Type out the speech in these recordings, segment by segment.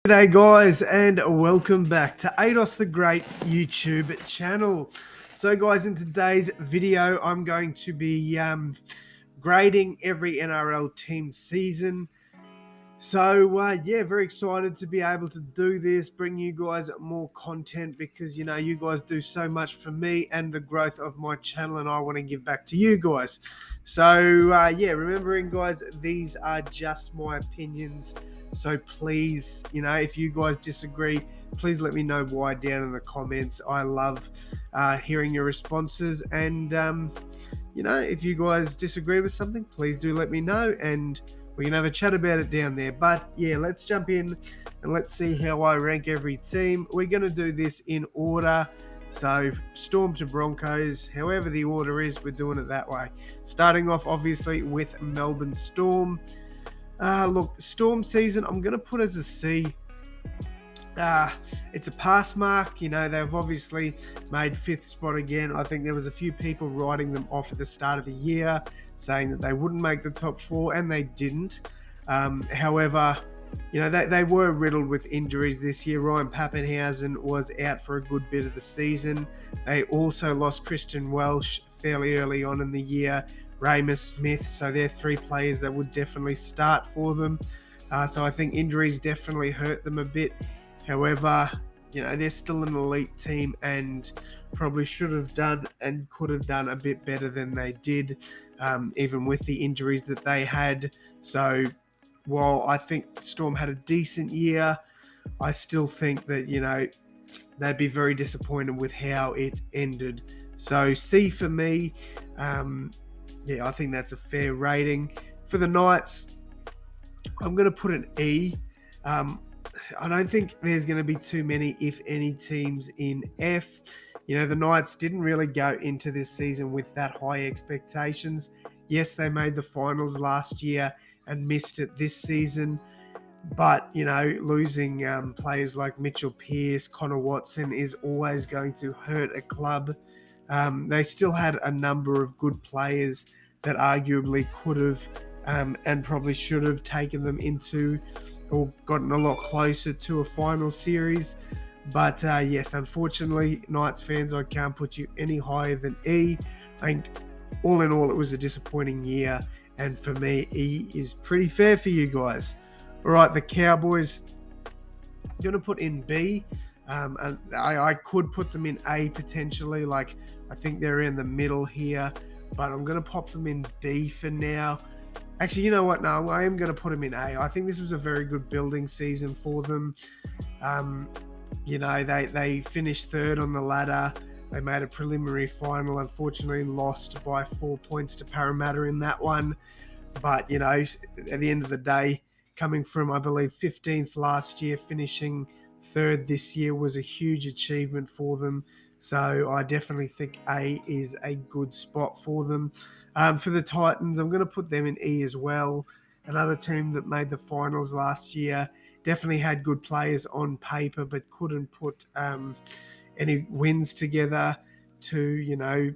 G'day guys and welcome back to AdosTheGreat YouTube channel. So guys, in today's video I'm going to be grading every NRL team season. So yeah, very excited to be able to do this, bring you guys more content because you guys do so much for me and the growth of my channel, and I want to give back to you guys. So yeah, remembering guys, these are just my opinions. So please, if you guys disagree, please let me know why down in the comments. I love hearing your responses, and if you guys disagree with something, please do let me know, and we can have a chat about it down there. But yeah, let's jump in and let's see how I rank every team. We're going to do this in order. So Storm to Broncos, however the order is, we're doing it that way. Starting off obviously with Melbourne Storm. Look, Storm season, I'm going to put as a C. It's a pass mark. They've obviously made fifth spot again. I think there was a few people writing them off at the start of the year, saying that they wouldn't make the top four, and they didn't. However, they were riddled with injuries this year. Ryan Papenhuyzen was out for a good bit of the season. They also lost Christian Welsh fairly early on in the year, Ramus Smith, so they're three players that would definitely start for them. So I think injuries definitely hurt them a bit. However, they're still an elite team and probably should have done and could have done a bit better than they did, even with the injuries that they had. So while I think Storm had a decent year, I still think that, they'd be very disappointed with how it ended. So C for me. Yeah, I think that's a fair rating. For the Knights, I'm going to put an E. I don't think there's going to be too many, if any, teams in F. The Knights didn't really go into this season with that high expectations. Yes, they made the finals last year and missed it this season. But, losing players like Mitchell Pearce, Connor Watson is always going to hurt a club. They still had a number of good players that arguably could have and probably should have taken them into or gotten a lot closer to a final series. But yes, unfortunately, Knights fans, I can't put you any higher than E. I think all in all, it was a disappointing year. And for me, E is pretty fair for you guys. All right, the Cowboys, I'm going to put in B. And I could put them in A potentially. Like, I think they're in the middle here. But I'm going to pop them in B for now. Actually, you know what? No, I am going to put them in A. I think this was a very good building season for them. They finished third on the ladder. They made a preliminary final, unfortunately lost by 4 points to Parramatta in that one. But, at the end of the day, coming from, I believe, 15th last year, finishing third this year was a huge achievement for them. So I definitely think A is a good spot for them. For the Titans, I'm going to put them in E as well. Another team that made the finals last year, definitely had good players on paper, but couldn't put any wins together to,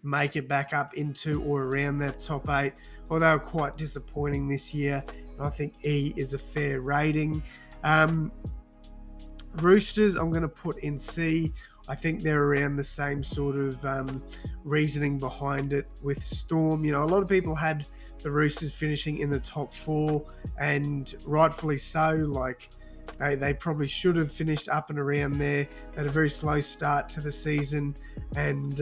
make it back up into or around that top 8. Well, they were quite disappointing this year. And I think E is a fair rating. Roosters, I'm going to put in C. I think they're around the same sort of reasoning behind it with Storm. A lot of people had the Roosters finishing in the top 4, and rightfully so. Like, they probably should have finished up and around there. They had a very slow start to the season and,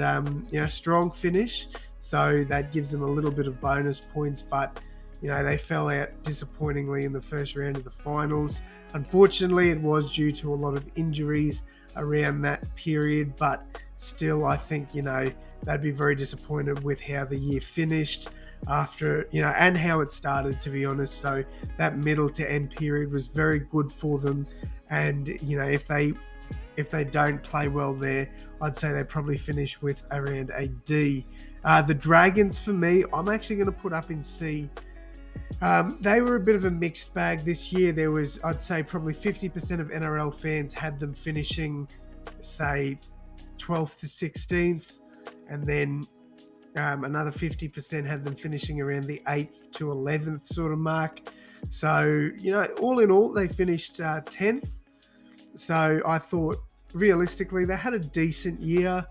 strong finish. So that gives them a little bit of bonus points, but they fell out disappointingly in the first round of the finals. Unfortunately, it was due to a lot of injuries around that period, but still, I think, they'd be very disappointed with how the year finished after, and how it started, to be honest. So that middle to end period was very good for them. And, if they don't play well there, I'd say they probably finish with around a D. The Dragons, for me, I'm actually going to put up in C. They were a bit of a mixed bag this year. There was, I'd say, probably 50% of NRL fans had them finishing, say, 12th to 16th. And then Another 50% had them finishing around the 8th to 11th sort of mark. So, all in all, they finished 10th. So I thought realistically they had a decent year,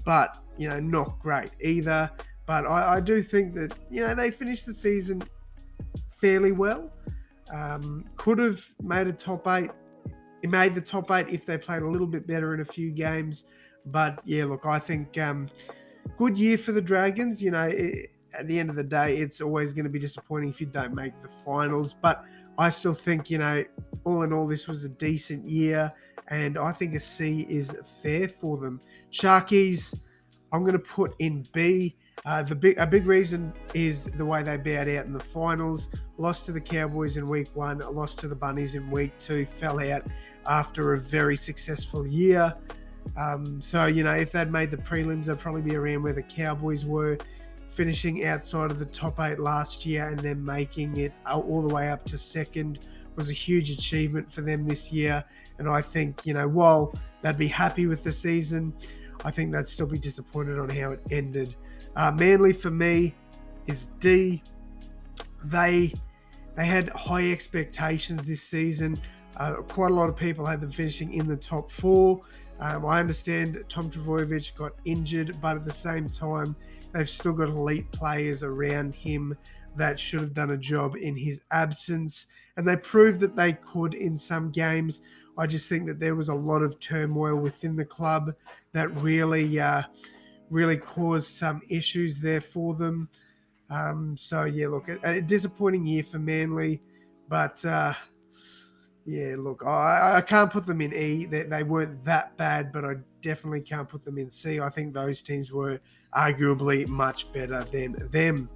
but, not great either. But I do think that, they finished the season fairly well. Could have made a top eight. It made the top eight if they played a little bit better in a few games. But yeah, look, I think good year for the Dragons. At the end of the day, it's always going to be disappointing if you don't make the finals. But I still think, all in all, this was a decent year. And I think a C is fair for them. Sharkies, I'm going to put in B. A big reason is the way they bowed out in the finals. Lost to the Cowboys in week 1, lost to the Bunnies in week 2, fell out after a very successful year. So, if they'd made the prelims, they'd probably be around where the Cowboys were, finishing outside of the top 8 last year and then making it all the way up to second was a huge achievement for them this year. And I think, while they'd be happy with the season, I think they'd still be disappointed on how it ended. Manly, for me, is D. They had high expectations this season. Quite a lot of people had them finishing in the top 4. I understand Tom Trbojevic got injured, but at the same time, they've still got elite players around him that should have done a job in his absence. And they proved that they could in some games. I just think that there was a lot of turmoil within the club that really caused some issues there for them. So, yeah, look, a disappointing year for Manly. But, yeah, look, I can't put them in E. They weren't that bad, but I definitely can't put them in C. I think those teams were arguably much better than them.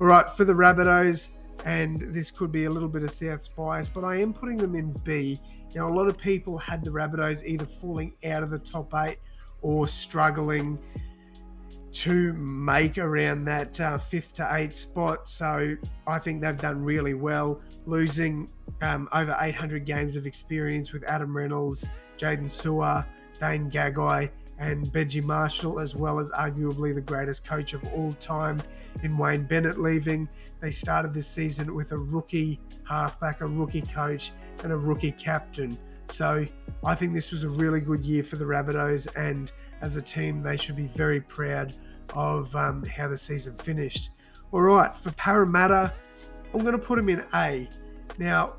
All right, for the Rabbitohs, and this could be a little bit of South's bias, but I am putting them in B. A lot of people had the Rabbitohs either falling out of the top 8 or struggling to make around that 5th to 8th spot. So I think they've done really well, losing over 800 games of experience with Adam Reynolds, Jaden Sewer, Dane Gagai, and Benji Marshall, as well as arguably the greatest coach of all time in Wayne Bennett leaving. They started this season with a rookie halfback, a rookie coach, and a rookie captain. So I think this was a really good year for the Rabbitohs, and as a team, they should be very proud of how the season finished. All right, for Parramatta, I'm going to put them in A. Now,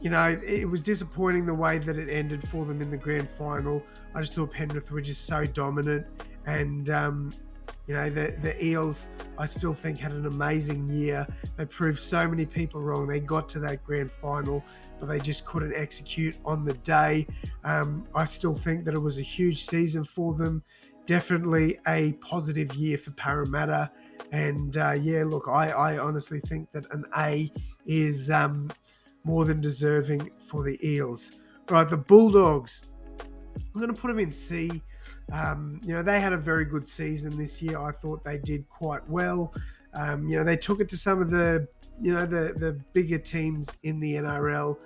it was disappointing the way that it ended for them in the grand final. I just thought Penrith were just so dominant. And, the Eels, I still think, had an amazing year. They proved so many people wrong. They got to that grand final, but they just couldn't execute on the day. I still think that it was a huge season for them. Definitely a positive year for Parramatta. And, look, I honestly think that an A is more than deserving for the Eels. Right, the Bulldogs, I'm going to put them in C. They had a very good season this year. I thought they did quite well. They took it to some of the bigger teams in the NRL.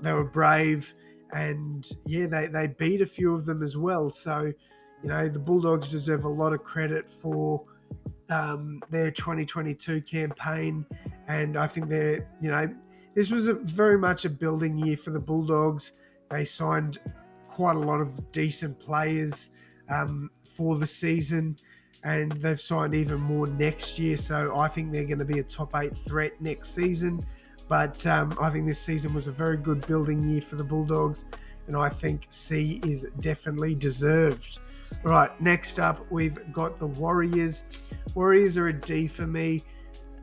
They were brave, and they beat a few of them as well. So, the Bulldogs deserve a lot of credit for their 2022 campaign, and I think this was very much a building year for the Bulldogs. They signed quite a lot of decent players for the season, and they've signed even more next year. So I think they're going to be a top 8 threat next season. But I think this season was a very good building year for the Bulldogs, and I think C is definitely deserved. All right, next up, we've got the Warriors. Warriors are a D for me.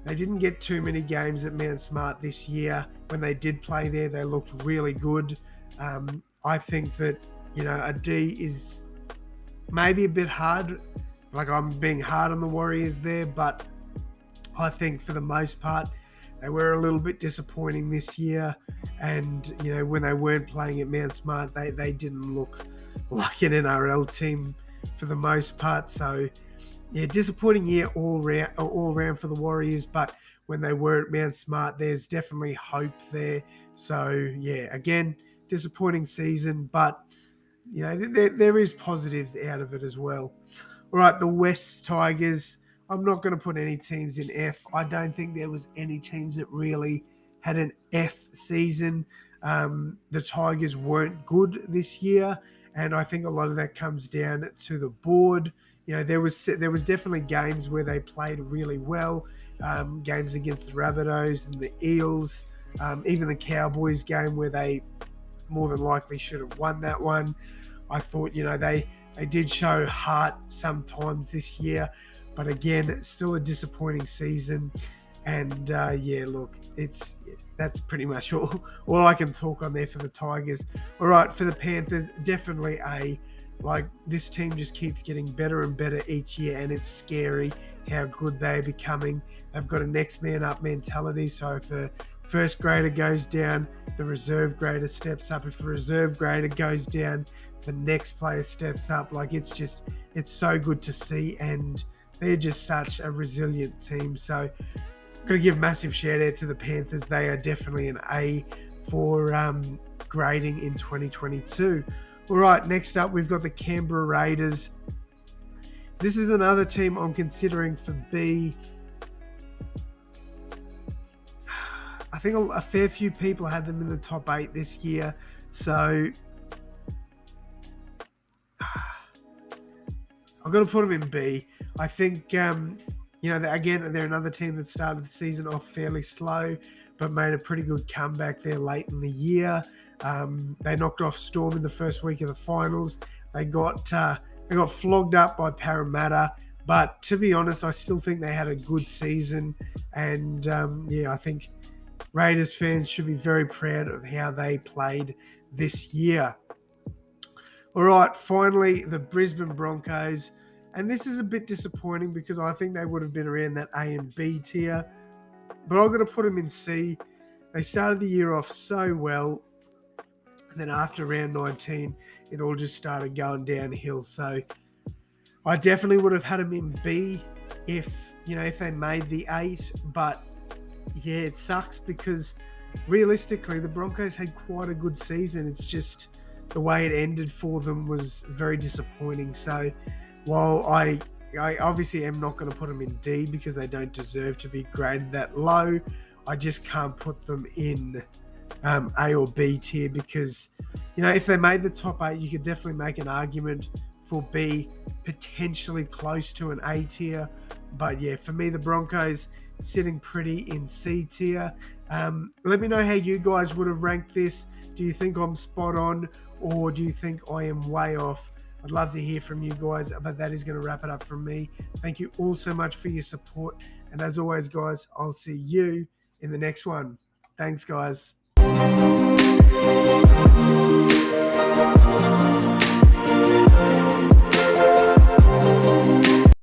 They didn't get too many games at Mount Smart this year. When they did play there, they looked really good. I think that, a D is maybe a bit hard. Like, I'm being hard on the Warriors there, but I think for the most part, they were a little bit disappointing this year. And, when they weren't playing at Mount Smart, they didn't look like an NRL team for the most part. So, yeah, disappointing year all round for the Warriors. But when they were at Mount Smart, there's definitely hope there. So, yeah, again, disappointing season, but, there is positives out of it as well. All right, the West Tigers, I'm not going to put any teams in F. I don't think there was any teams that really had an F season. The Tigers weren't good this year, and I think a lot of that comes down to the board. There was definitely games where they played really well, games against the Rabbitohs and the Eels, even the Cowboys game where they more than likely should have won that one. I thought, they did show heart sometimes this year, but again, still a disappointing season. And look, that's pretty much all I can talk on there for the Tigers. All right, for the Panthers, definitely this team just keeps getting better and better each year, and it's scary how good they're becoming. They've got a next man up mentality. So if a first grader goes down, the reserve grader steps up. If a reserve grader goes down, the next player steps up. It's so good to see, and they're just such a resilient team. So I'm going to give massive shout out to the Panthers. They are definitely an A for grading in 2022. All right, next up, we've got the Canberra Raiders. This is another team I'm considering for B. I think a fair few people had them in the top 8 this year. So I've got to put them in B. I think, again, they're another team that started the season off fairly slow, but made a pretty good comeback there late in the year. They knocked off Storm in the first week of the finals. They got flogged up by Parramatta, but to be honest, I still think they had a good season. And I think Raiders fans should be very proud of how they played this year. All right, finally, the Brisbane Broncos. And this is a bit disappointing because I think they would have been around that A and B tier. But I've got to put them in C. They started the year off so well. And then after round 19, it all just started going downhill. So I definitely would have had them in B if they made the 8. But yeah, it sucks because realistically, the Broncos had quite a good season. It's just the way it ended for them was very disappointing. So while I obviously am not going to put them in D because they don't deserve to be graded that low, I just can't put them in A or B tier because, if they made the top 8, you could definitely make an argument for B, potentially close to an A tier. But yeah, for me, the Broncos sitting pretty in C tier. Let me know how you guys would have ranked this. Do you think I'm spot on, or do you think I am way off? I'd love to hear from you guys, but that is going to wrap it up from me. Thank you all so much for your support. And as always, guys, I'll see you in the next one. Thanks, guys.